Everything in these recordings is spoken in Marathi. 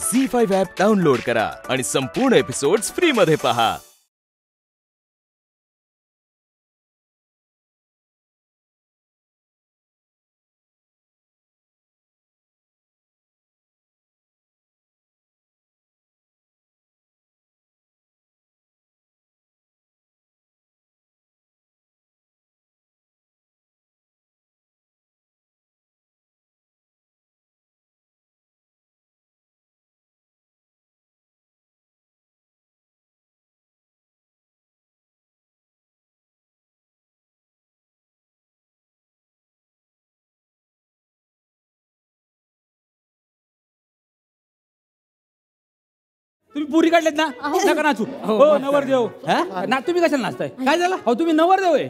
झी5 ॲप डाउनलोड करा आणि संपूर्ण एपिसोड्स फ्री मध्ये पहा। तुम्ही पुरी काढलेत ना नका नाचू हो नवरदेव ना तुम्ही कशाला नाचताय काय झालं अहो तुम्ही नवरदेव आहे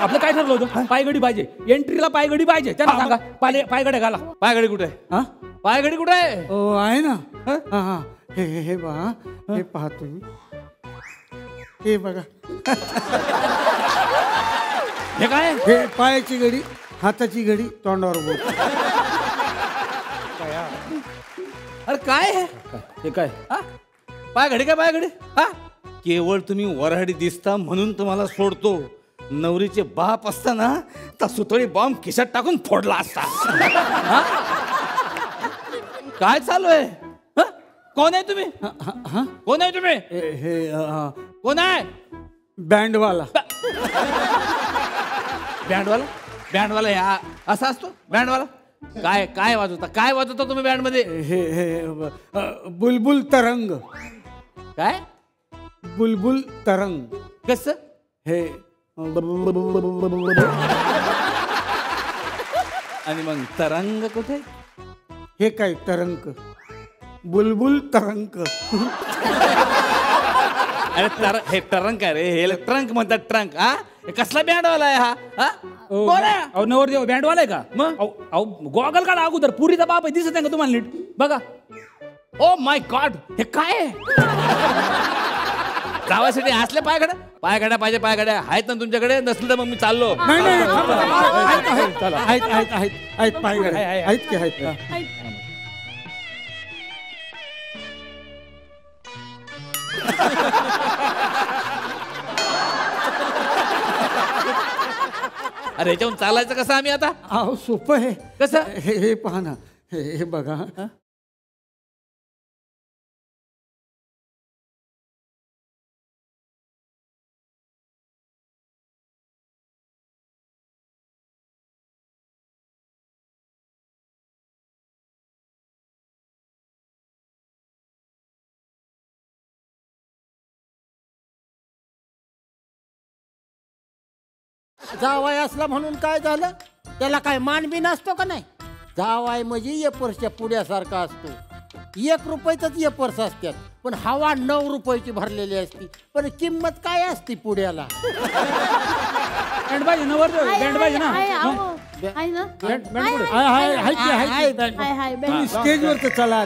आपलं काय ठरलं होतं पायगडी पाहिजे एंट्रीला पायगडी पाहिजे त्यांना सांगा पायगड्या घाला पायगडी कुठे आहे पायगडी कुठे आहे हो आहे ना हे बघा हे पहा तुम्ही हे बघा हे काय हे पायाची घडी हाताची घडी तोंडावर बोट अरे काय हे काय पायघडी काय पायघडी केवळ तुम्ही वराडी दिसता म्हणून तुम्हाला सोडतो नवरीचे बाप असताना तर सुतळी बॉम्ब खिशात टाकून फोडला असता काय चालू आहे कोण आहे तुम्ही कोण आहे तुम्ही हे कोण आहे बँडवाला बँडवाला बँडवाला ह्या असा असतो बँडवाला काय काय वाजवता तुम्ही बँड मध्ये हे बुलबुल तरंग काय बुलबुल तरंग कस हे आणि मग तरंग कुठे हे काय तरंग बुलबुल तरंग अरे हे ट्रंक आहे रे हे ट्रंक म्हणतात ट्रंक कसला बँडवाला आहे हा कोण आहे नवरदेव बँडवाला आहे का मग गॉगल काढा अगोदर पुरीचा बाप आहे दिसत नाही का तुम्हाला नीट बघा ओ माय गॉड हे काय गावासाठी असले पायघड्या पाहिजे पायघड्या आहेत ना तुमच्याकडे नसलं तर मग मी चाललो आहेत पायघड्या आहेत की आहेत अरे याच्याहून चालायचं कसं आम्ही आता अहो सोपं आहे कसं हे पहा ना हे बघा जावाय असला म्हणून काय झालं त्याला काय मानबी नसतो का नाही जावाय म्हणजे येपर्सच्या पुड्यासारखा असतो 1 रुपयाचाच येपर्स असतात पण हवा 9 रुपयाची भरलेली असती पण किंमत काय असती पुड्याला बँड पाहिजे नवरदेव बँड पाहिजे ना स्टेजवर चला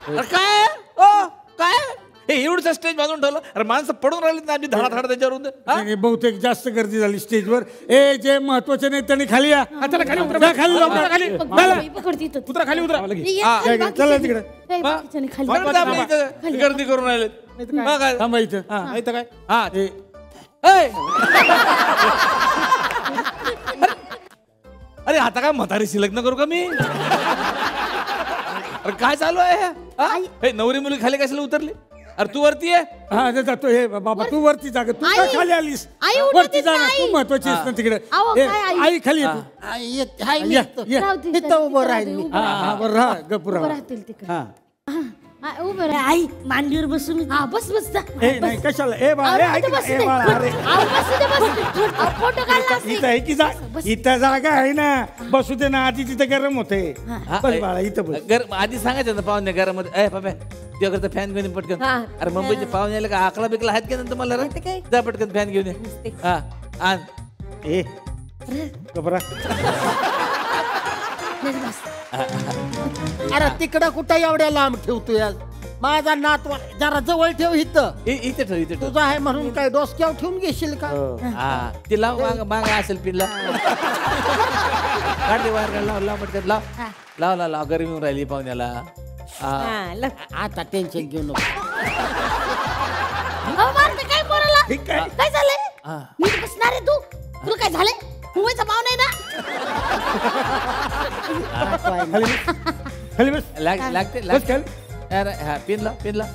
काय काय हे एवढं स्टेज बांधून ठेवलं अरे माणसं पडून राहिली आम्ही धडाधड त्याच्यावर बहुतेक जास्त गर्दी झाली स्टेजवर ए जे महत्वाचे नाही त्यांनी खाली या खाली उतरा चला तिकडे गर्दी करून राहिले थांबायचं काय अरे आता काय म्हातारीशी लग्न करू का मी अरे काय चालू आहे नवरी मुली खाली कशाला उतरली अरे तू वरती आहे जातो हे बाबा तू वरती जाग तू खाली आलीस वरती जा ना तू महत्वाची आहेस ना तिकडे आई खाली उभं राहील बरं राहा गपुरा उभं राहा. आई मांडीवर बसून. हा बस बस जा. ए नाही कशाला ए बाळा ए ऐक ना, ए बाळा अरे फोटो काढला इथं आहे की इथं जागा आहे ना बसू दे ना आधी तिथं गरम होते बस बाळा इथं बस. आधी सांगायचं ना पाहुणे घरामध्ये ए पाप्या तुझ्याकडे फॅन घेऊन ये पटकन. अरे मुंबईचे पाहुणे आले का आकला बिकला आहेत का ना तुम्हाला रे? जा पटकन फॅन घेऊन ये. हा आण. ए घबरा. अरे तिकडं कुठं एवढ्या लांब ठेवतोय आज? माझा नातवा जरा जवळ ठेव इथं. इथे ठेव इथे ठेव. तुझा आहे म्हणून काय डोसक्यावर ठेवून घेशील का? हा ते लाव माग असेल पिनला. काढ वायर लाव लाव पटकन लाव लाव लाव लाव गरमी होऊन राहिली पाहुण्याला. आता टेन्शन घेऊ नको. काय बोलायला? ठीक आहे. काय झालंय? नीट बसणार आहे तू? तुला काय झालंय? मुंबईचा पाव नाही ना? खाली बस लागते बस खाली. अरे हा पिन लाव.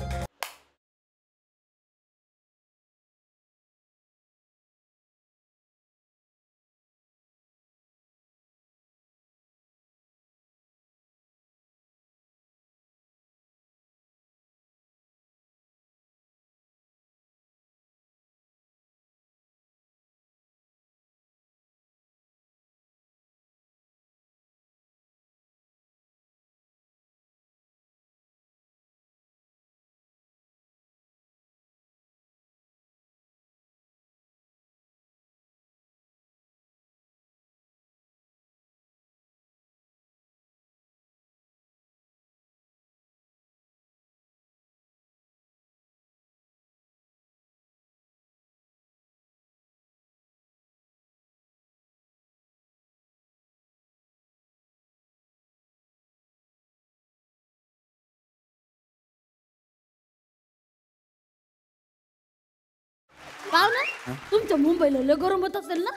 पाहुणा तुमच्या मुंबईला लय गरम होत असेल ना?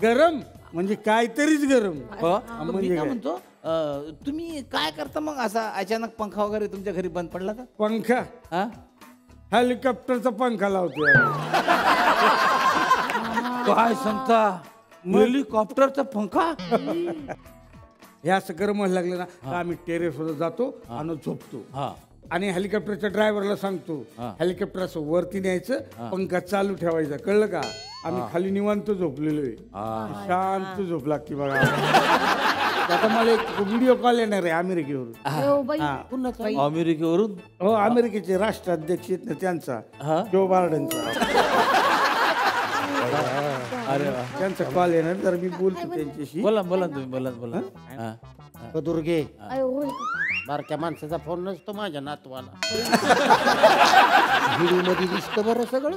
गरम म्हणजे काहीतरीच गरम. मी काय म्हणतो तुम्ही काय करता मग असा अचानक पंखा वगैरे तुमच्या घरी बंद पडला तर? पंखा हा हेलिकॉप्टरचा पंखा लावतोय. काय सांगता? हेलिकॉप्टरचा पंखा? हे असं गरम व्हायला लागलं ना तर आम्ही टेरेसवर जातो आणि झोपतो. हा आणि हेलिकॉप्टरच्या ड्रायव्हरला सांगतो हेलिकॉप्टर असं वरती न्यायचं पंखा चालू ठेवायचा कळलं का? आम्ही खाली निवांत झोपलेलो आहे. शांत झोप लागते बघा. आता मला एक व्हिडिओ कॉल येणार आहे अमेरिकेवरून. अमेरिकेवरून? हो अमेरिकेचे राष्ट्राध्यक्ष आहेत ना त्यांचा जो बायडनचा. अरे त्यांचा कॉल येणार तर मी बोलतो त्यांच्याशी. बोला तुम्ही बोला. दुर्गे बारक्या माणसाचा फोन नसतो माझ्या नातवाला. व्हिडिओ मध्ये दिसतं बरं सगळं.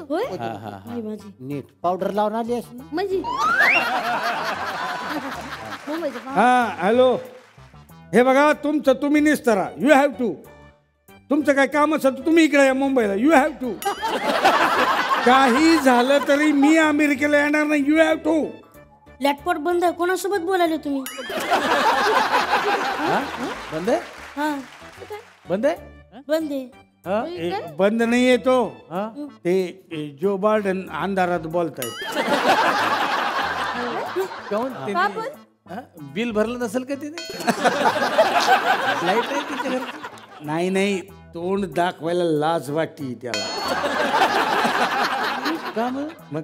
नीट पावडर लावून आली असं म्हणजे हा हॅलो हे बघा तुमचं तुम्ही निस्तरा. You have to. तुमचं काय काम असेल तर तुम्ही इकडे या मुंबईला. You have to. काही झालं तरी मी अमेरिकेला येणार नाही. You have to. लॅटपॉट बंद आहे. कोणासोबत बोलायला तुम्ही? बंद आहे? बंद आहे? बंद आहे. बंद नाही येतो ते जो बायडन अंधारात बोलताय. बिल भरलं नसेल का तिने? लाईट आहे तिच्या घरी? नाही तोंड दाखवायला लाज वाटते त्याला. का मग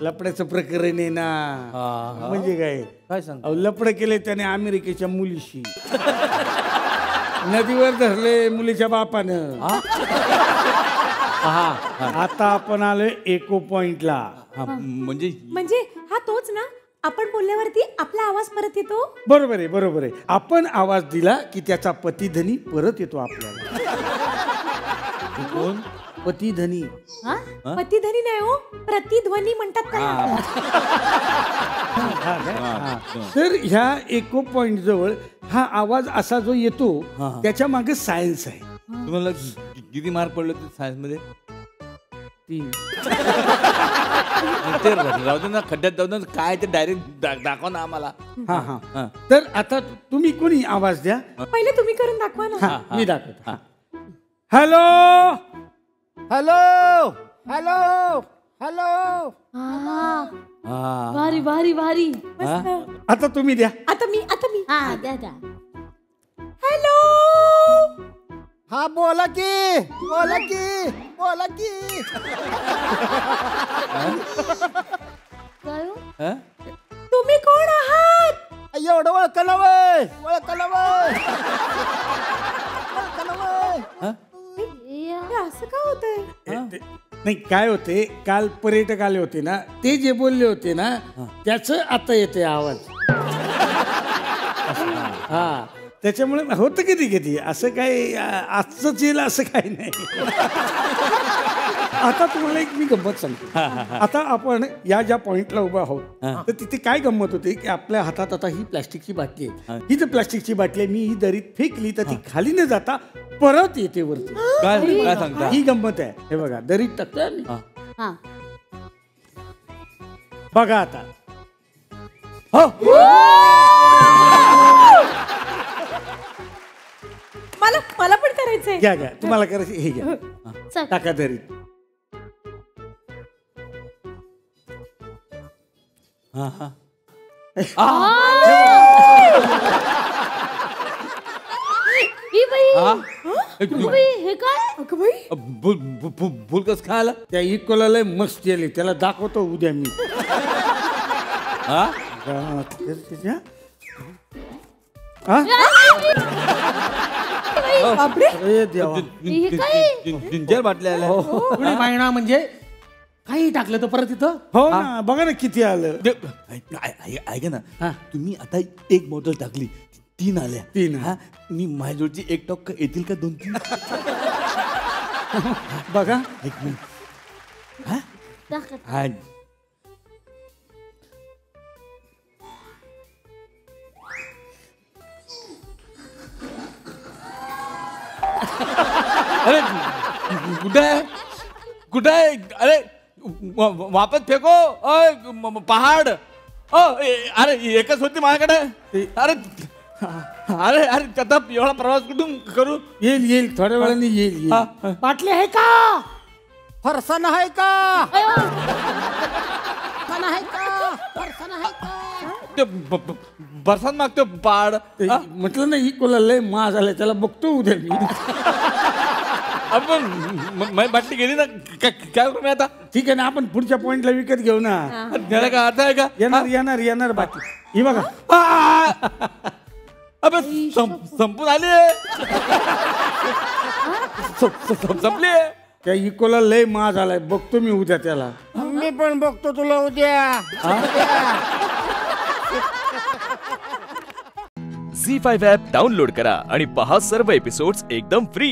लपड्याचं प्रकरण आहे ना. म्हणजे काय सांग? लपड केले त्याने अमेरिकेच्या मुलीशी. नदीवर धरले मुलीच्या बापानं. आता आपण आलोय इको पॉइंटला. म्हणजे हा तोच ना आपण बोलल्यावरती आपला आवाज परत येतो? बरोबर आहे. आपण आवाज दिला की त्याचा पतिधनी परत येतो आपल्याला. कोण? पतिधनी. पतिधनी नाही हो, प्रतिध्वनी म्हणतात त्याला. तर ह्या इको पॉइंट जवळ हा आवाज असा जो येतो त्याच्या मागे सायन्स आहे. तुम्हाला किती मार्क पडले सायन्स मध्ये? 3. राहू दे ना खड्ड्यात जाऊ काय ते डायरेक्ट दाखवा ना आम्हाला. तर आता तुम्ही कोणी आवाज द्या. पहिले तुम्ही करून दाखवा ना. मी दाखवतो. Hello hello hello hello. भारी भारी भारी. आता तुम्ही द्या. आता मी हा द्या. हॅलो हा बोला की बोला की बोला की. काय हो? हा? तुम्ही कोण आहात? एवढं ओळखलं वय ओळखलं वय ओळखलं वय. या. हे असं का होतंय? नाही काय होते काल पर्यटक आले होते ना ते जे बोलले होते ना त्याच आता येते आवाज. हा त्याच्यामुळे होतं कधी कधी असं काही आजच येईल असं काही नाही. आता तुम्हाला एक मी गंमत सांगतो. आता आपण या ज्या पॉइंटला उभा आहोत तर तिथे काय गंमत होते की आपल्या हातात आता ही प्लास्टिकची बाटली आहे. ही जर प्लास्टिकची बाटली आहे मी ही दरीत फेकली तर ती खाली न जाता परत येते वरती. काय सांगता? ही गंमत आहे. हे बघा दरीत टाकतोय मी. हा. बघा आता मला पण करायचंय. घ्या घ्या तुम्हाला करायचं हे घ्या चल. टाका दरीत. हा हा ही बाई हा? ही बाई हे काय? अगं बाई, भूल कस काय आला? त्या इकोला लय मस्त आली त्याला दाखवतो उद्या मी. हा? बापरे. अरे देवा हे काय? जिंजर बाटल्या आल्या. पुढे महिना म्हणजे काही टाकलं तर परत इथं. हो ना बघा ना किती आलं. ऐका ना तुम्ही आता एक बॉटल टाकली 3 आल्या. 3 हा मी माझ्याजवळची एक टॉक येतील का 2-3? बघा एक मिनिट. दाखव. हा अरे कुठे आहे कुठे आहे? अरे वापस फेको. पहाड. अरे एकच होती माझ्याकडे. अरे अरे अरे आता एवढा प्रवास कुठून करू? येईल थोड्या वेळाने येईल. बाटली आहे का फरसाण आहे का फरसाण आहे का फरसाण आहे का. ते बरसात मागतो पहाड. म्हटलं ना इकोला लय मा झालाय त्याला बघतो उद्या मी. आपण माझी बाटली गेली ना काय करू मी आता? ठीक आहे ना आपण पुढच्या पॉइंटला विकत घेऊ ना. त्याला काय अर्थ आहे का? येणार बाकी ही बघा. अबे संपून आली. संपली. त्या इकोला लय मा झालाय बघतो मी उद्या त्याला. मी पण बघतो तुला उद्या. झी5 ॲप डाउनलोड करा आणि पहा सर्व एपिसोड्स एकदम फ्री.